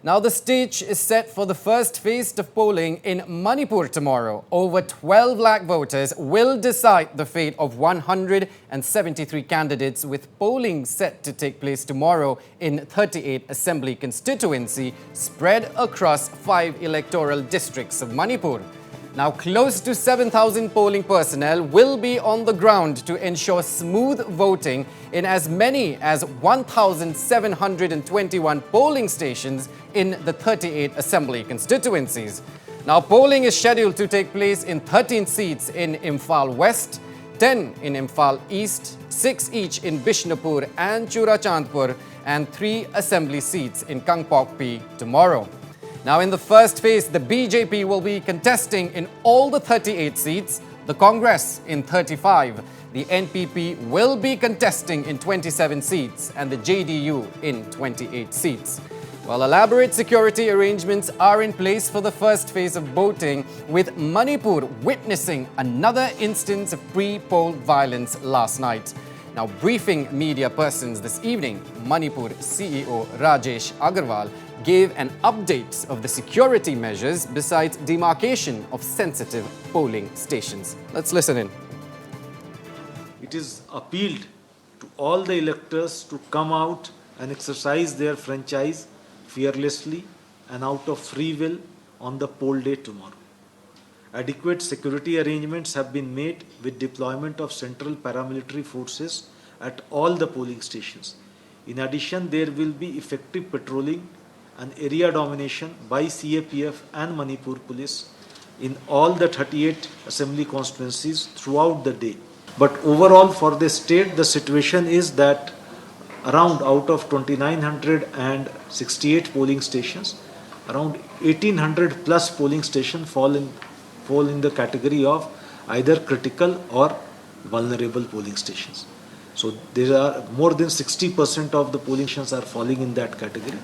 Now, the stage is set for the first phase of polling in Manipur tomorrow. Over 12 lakh voters will decide the fate of 173 candidates, with polling set to take place tomorrow in 38 assembly constituency spread across 5 electoral districts of Manipur. Now, close to 7,000 polling personnel will be on the ground to ensure smooth voting in as many as 1,721 polling stations in the 38 assembly constituencies. Now, polling is scheduled to take place in 13 seats in Imphal West, 10 in Imphal East, 6 each in Bishnupur and Churachandpur, and 3 assembly seats in Kangpokpi tomorrow. Now, in the first phase, the BJP will be contesting in all the 38 seats, the Congress in 35, the NPP will be contesting in 27 seats, and the JDU in 28 seats. Well, elaborate security arrangements are in place for the first phase of voting, with Manipur witnessing another instance of pre-poll violence last night. Now, briefing media persons this evening, Manipur CEO Rajesh Agarwal gave an update of the security measures besides demarcation of sensitive polling stations. Let's listen in. It is appealed to all the electors to come out and exercise their franchise fearlessly and out of free will on the poll day tomorrow. Adequate security arrangements have been made with deployment of central paramilitary forces at all the polling stations. In addition, there will be effective patrolling and area domination by CAPF and Manipur Police in all the 38 assembly constituencies throughout the day. But overall for the state, the situation is that around out of 2,968 polling stations, around 1,800 plus polling stations fall in the category of either critical or vulnerable polling stations. So there are more than 60% of the polling stations are falling in that category.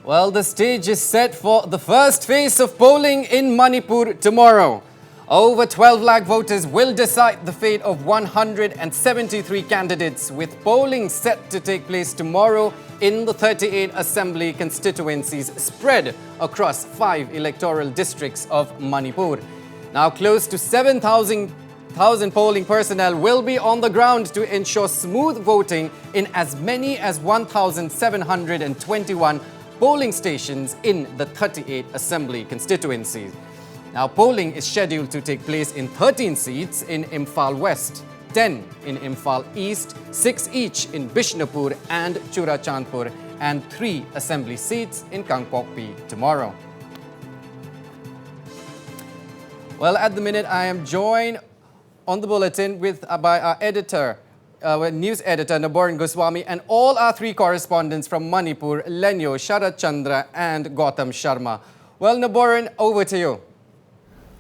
Well, the stage is set for the first phase of polling in Manipur tomorrow. Over 12 lakh voters will decide the fate of 173 candidates, with polling set to take place tomorrow in the 38 assembly constituencies spread across 5 electoral districts of Manipur. Now, close to 7,000 polling personnel will be on the ground to ensure smooth voting in as many as 1,721 polling stations in the 38 assembly constituencies. Now, polling is scheduled to take place in 13 seats in Imphal West, 10 in Imphal East, 6 each in Bishnupur and Churachandpur, and 3 assembly seats in Kangpokpi tomorrow. Well, at the minute, I am joined on the bulletin by our editor, news editor Naboran Goswami, and all our 3 correspondents from Manipur, Lenyo, Sharat Chandra and Gautam Sharma. Well, Naboran, over to you.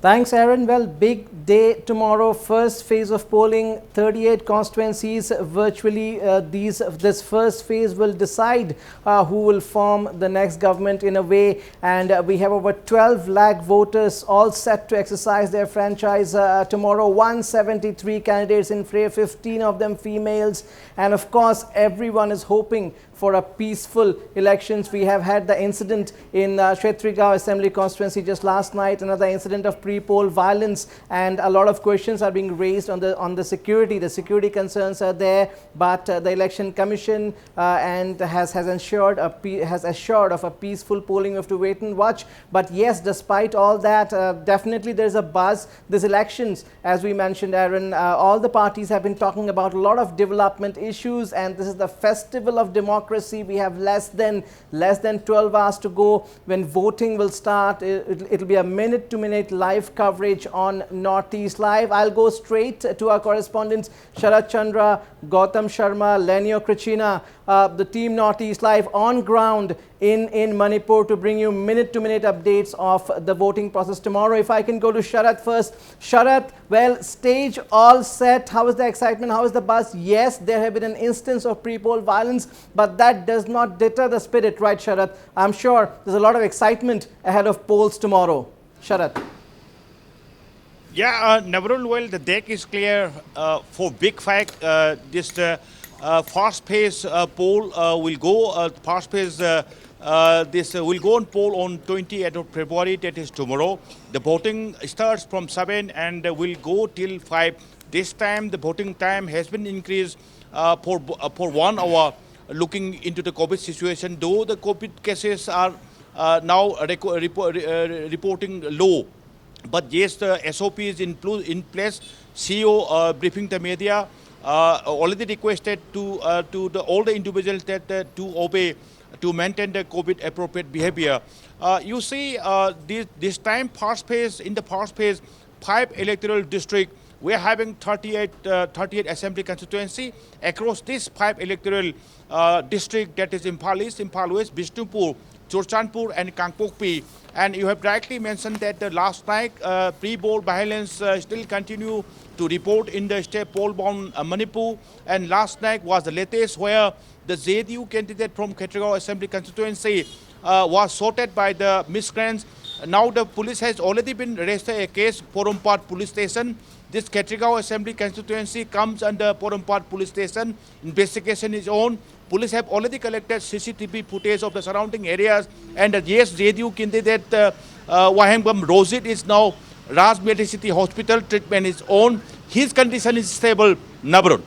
Thanks, Aaron. Well, big day tomorrow. First phase of polling, 38 constituencies. Virtually, this first phase will decide who will form the next government in a way. And we have over 12 lakh voters all set to exercise their franchise tomorrow. 173 candidates in fray, 15 of them females. And of course, everyone is hoping for a peaceful elections. We have had the incident in Kshetrigao Assembly constituency just last night, another incident of pre-poll violence, and a lot of questions are being raised on the security. The security concerns are there, but the Election Commission has assured of a peaceful polling. We have to wait and watch. But yes, despite all that, definitely there's a buzz. These elections, as we mentioned, Aaron, all the parties have been talking about a lot of development issues, and this is the festival of democracy. We have less than 12 hours to go when voting will start. It'll be a minute-to-minute live coverage on Northeast Live. I'll go straight to our correspondents Sharat Chandra, Gautam Sharma, Lenyo Krishna, the team Northeast Live on ground in Manipur to bring you minute-to-minute updates of the voting process tomorrow. If I can go to Sharat first. Sharat, well, stage all set. How is the excitement? How is the buzz? Yes, there have been an instance of pre-poll violence, but that does not deter the spirit, right, Sharat? I'm sure there's a lot of excitement ahead of polls tomorrow. Sharat. Yeah, Navrul, well, the deck is clear for big fight. first phase poll will go. First phase this will go on poll on 28th of February, that is tomorrow. The voting starts from 7 and will go till 5. This time the voting time has been increased for 1 hour, looking into the COVID situation, though the COVID cases are now reporting low. But yes, the SOP is in place. CEO briefing the media already requested to all the individuals that to obey, to maintain the COVID appropriate behavior. You see, this time in the first phase, 5 electoral districts, we are having 38 assembly constituency. Across these 5 electoral districts, that is Imphal East, Imphal West, Bishnupur, Churachandpur and Kangpokpi. And you have rightly mentioned that last night pre-poll violence still continue to report in the state poll-bound Manipur. And last night was the latest where the ZDU candidate from Khetragaon Assembly constituency was sorted by the miscreants. Now the police has already been registered a case, Porompat police station. This Khetragaon Assembly constituency comes under Porompat police station. Investigation is on. Police have already collected CCTV footage of the surrounding areas. And yes, ZDU candidate Wahengam Rosit is now Raj Medicity Hospital. Treatment is on. His condition is stable. Nabrun.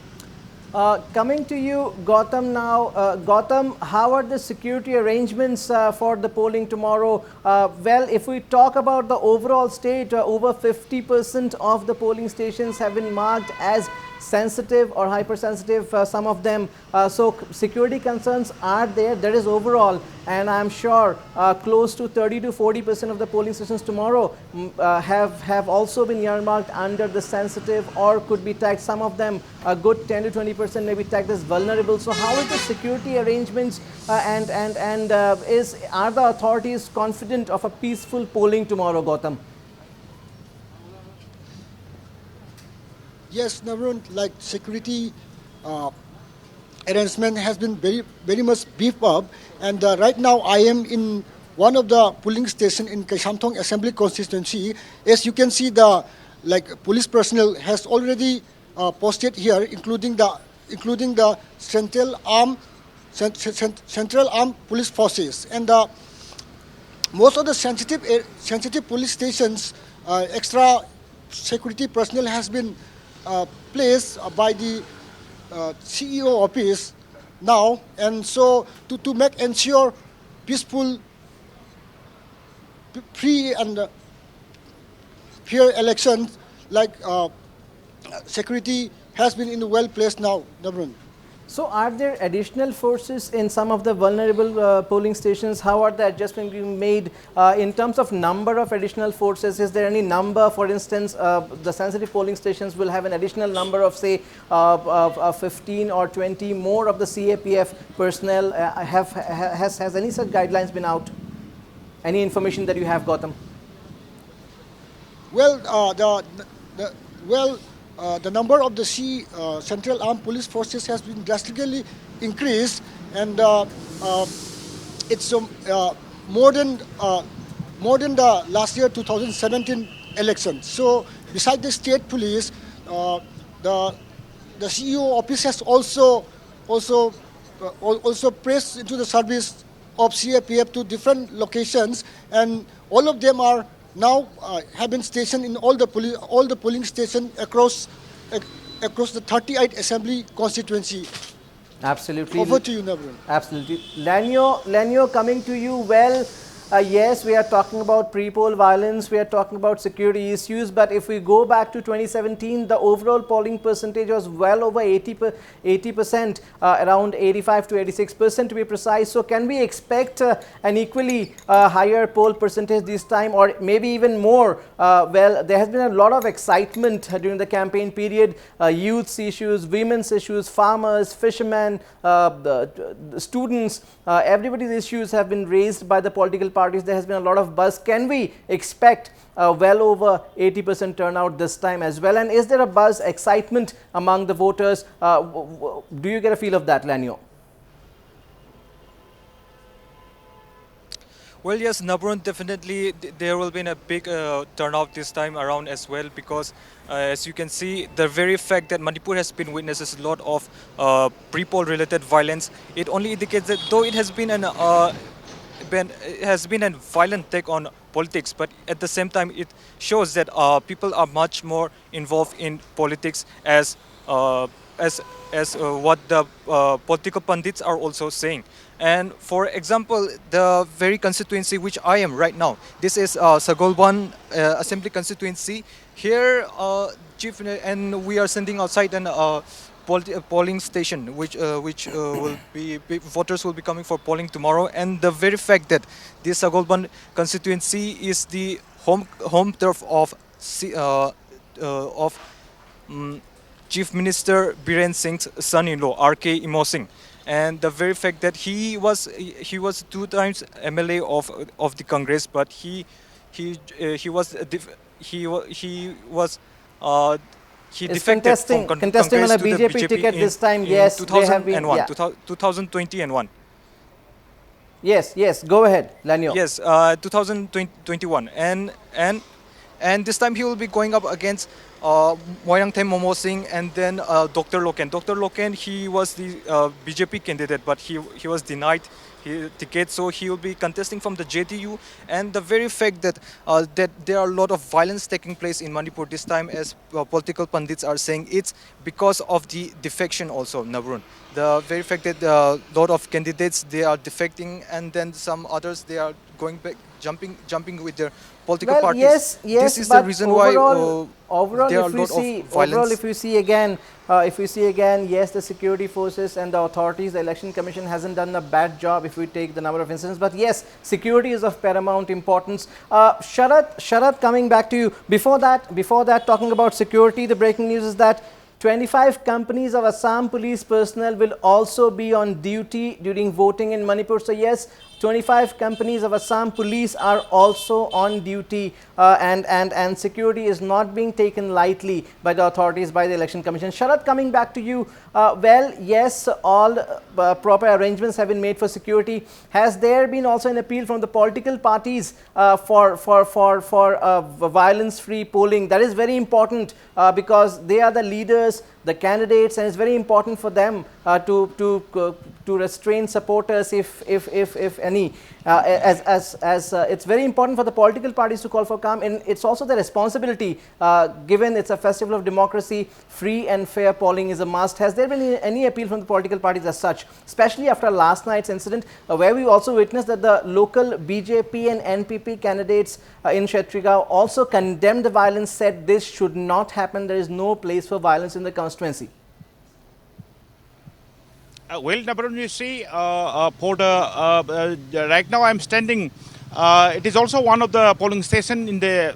Coming to you, Gautam now. Gautam, how are the security arrangements for the polling tomorrow? Well, if we talk about the overall state, over 50% of the polling stations have been marked as sensitive or hypersensitive, some of them. So security concerns are there. That is overall, and I'm sure close to 30 to 40% of the polling stations tomorrow have also been earmarked under the sensitive or could be tagged. Some of them, a good 10 to 20% may be tagged as vulnerable. So how is the security arrangements are the authorities confident of a peaceful polling tomorrow, Gautam? Yes, Navrun, like security arrangement has been very much beefed up, and right now I am in one of the polling station in Kaishamthong Assembly constituency. As you can see, the police personnel has already posted here, including the Central Armed Police Forces, and most of the sensitive police stations, extra security personnel has been placed by the CEO office now, and so to ensure peaceful, free and fair elections, security has been in a well placed now, Nabrun. So are there additional forces in some of the vulnerable polling stations? How are the adjustments being made in terms of number of additional forces? Is there any number, for instance, the sensitive polling stations will have an additional number of say 15 or 20 more of the CAPF personnel? Has any such guidelines been out? Any information that you have, Gautam? Well, the number of the Central Armed Police Forces has been drastically increased, and it's more than the last year 2017 election. So, besides the state police, the CEO office has also pressed into the service of CAPF to different locations, and all of them are now have been stationed in all the polling stations across the 38 assembly constituency. Absolutely. Over to you, Navrun. Absolutely. Lanyo, coming to you. Well, yes, we are talking about pre-poll violence, we are talking about security issues, but if we go back to 2017, the overall polling percentage was well over 80%, around 85 to 86% to be precise. So can we expect an equally higher poll percentage this time, or maybe even more? Well, there has been a lot of excitement during the campaign period. Youth's issues, women's issues, farmers, fishermen, the students, everybody's issues have been raised by the political parties. There has been a lot of buzz. Can we expect well over 80% turnout this time as well? And is there a buzz, excitement among the voters? Do you get a feel of that, Lanyo? Well, yes, Nabrun, definitely there will be a big turnout this time around as well, because as you can see, the very fact that Manipur has been witnesses a lot of pre-poll related violence, it only indicates that though it has been a violent take on politics, but at the same time it shows that people are much more involved in politics uh, as what the political pundits are also saying. And for example, the very constituency which I am right now, this is Sagolban Assembly constituency. Here, and we are sending outside an polling station, which will be voters will be coming for polling tomorrow. And the very fact that this Sagolban constituency is the home turf of Chief Minister Biren Singh's son-in-law, R.K. Imosing, and the very fact that he was 2 times MLA of the Congress, but he Is defected from contesting on Congress a to the BJP ticket in, this time. in Yes, they have been. 2001, Yeah. 2020 and 1. Yes, go ahead, Lanyo. Yes, 2021, and this time he will be going up against Moirang Them Momo Singh and then Dr. Loken. Dr. Loken, he was the BJP candidate, but he was denied his ticket, so he will be contesting from the JDU. And the very fact that that there are a lot of violence taking place in Manipur this time, as political pundits are saying, it's because of the defection also, Nabrun. The very fact that a lot of candidates, they are defecting, and then some others, they are going back, jumping with their political parties. Yes, this is but the reason overall, why there are a if we lot see, of violence. overall, if we see again, yes, the security forces and the authorities, the Election Commission hasn't done a bad job if we take the number of incidents. But yes, security is of paramount importance. Sharat, coming back to you. Before that, talking about security, the breaking news is that 25 companies of Assam police personnel will also be on duty during voting in Manipur. So yes, 25 companies of Assam police are also on duty, and security is not being taken lightly by the authorities, by the Election Commission. Sharat, coming back to you. Well, yes, all proper arrangements have been made for security. Has there been also an appeal from the political parties for violence-free polling? That is very important because they are the leaders, the candidates, and it's very important for them to restrain supporters if any. It's very important for the political parties to call for calm, and it's also the responsibility, given it's a festival of democracy. Free and fair polling is a must. Has there been any appeal from the political parties as such, especially after last night's incident, where we also witnessed that the local BJP and NPP candidates in Kshetragaon also condemned the violence, said this should not happen, there is no place for violence in the constituency? Well, Nabrun, you see, for the right now I'm standing. It is also one of the polling station in the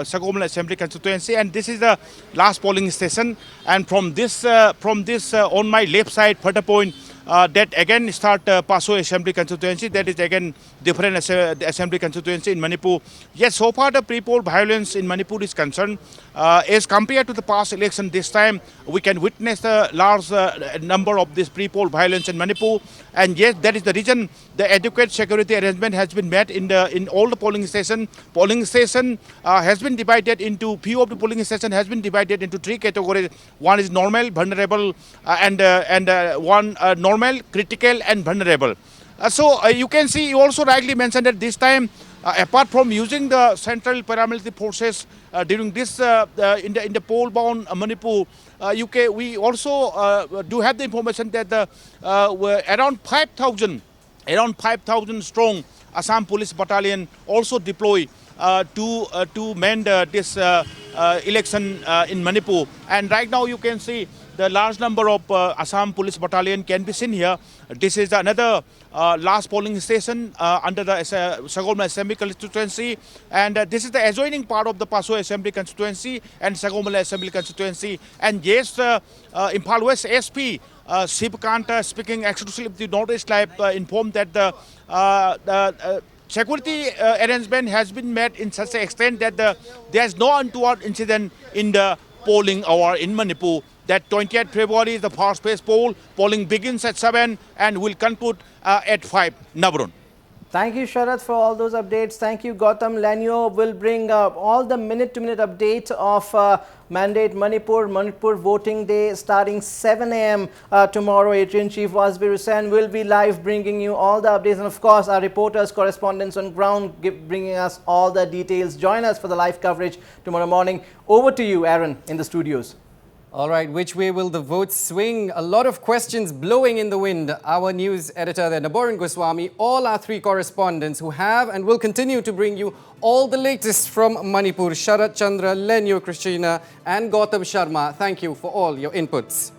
Sagolban Assembly constituency, and this is the last polling station. And from this on my left side, further point, that again start Paso Assembly constituency. That is again different assembly constituency in Manipur. Yes, so far the pre-poll violence in Manipur is concerned. As compared to the past election, this time we can witness the large number of this pre-poll violence in Manipur. And yes, that is the reason the adequate security arrangement has been met in all the polling station. Polling station has been divided into, few of the polling station has been divided into 3 categories. One is normal, vulnerable, and one normal, critical, and vulnerable. So you can see, you also rightly mentioned that this time, apart from using the central paramilitary forces during this in the poll-bound Manipur, we also do have the information that around 5,000 strong Assam Police Battalion also deploy to mend this election in Manipur. And right now you can see the large number of Assam Police Battalion can be seen here. This is another last polling station under the Sagolban Assembly constituency, and this is the adjoining part of the Paso Assembly constituency and Sagolban Assembly constituency. And yes, Imphal West SP Sipkant, speaking exclusively of the Northeast Live, informed that the security arrangement has been met in such an extent that there is no untoward incident in the polling hour in Manipur. That 20th February is the first phase poll. Polling begins at 7 and will conclude at 5. Nabrun. Thank you, Sharath, for all those updates. Thank you, Gautam. Lanyo will bring all the minute-to-minute update of Mandate Manipur voting day starting 7 a.m. Tomorrow. Editor-in-Chief Wasbi Hussain will be live bringing you all the updates. And of course, our reporters, correspondents on ground bringing us all the details. Join us for the live coverage tomorrow morning. Over to you, Aaron, in the studios. All right, which way will the votes swing? A lot of questions blowing in the wind. Our news editor there, Naboran Goswami, all our three correspondents who have and will continue to bring you all the latest from Manipur. Sharat Chandra, Lenyo Christina and Gautam Sharma, thank you for all your inputs.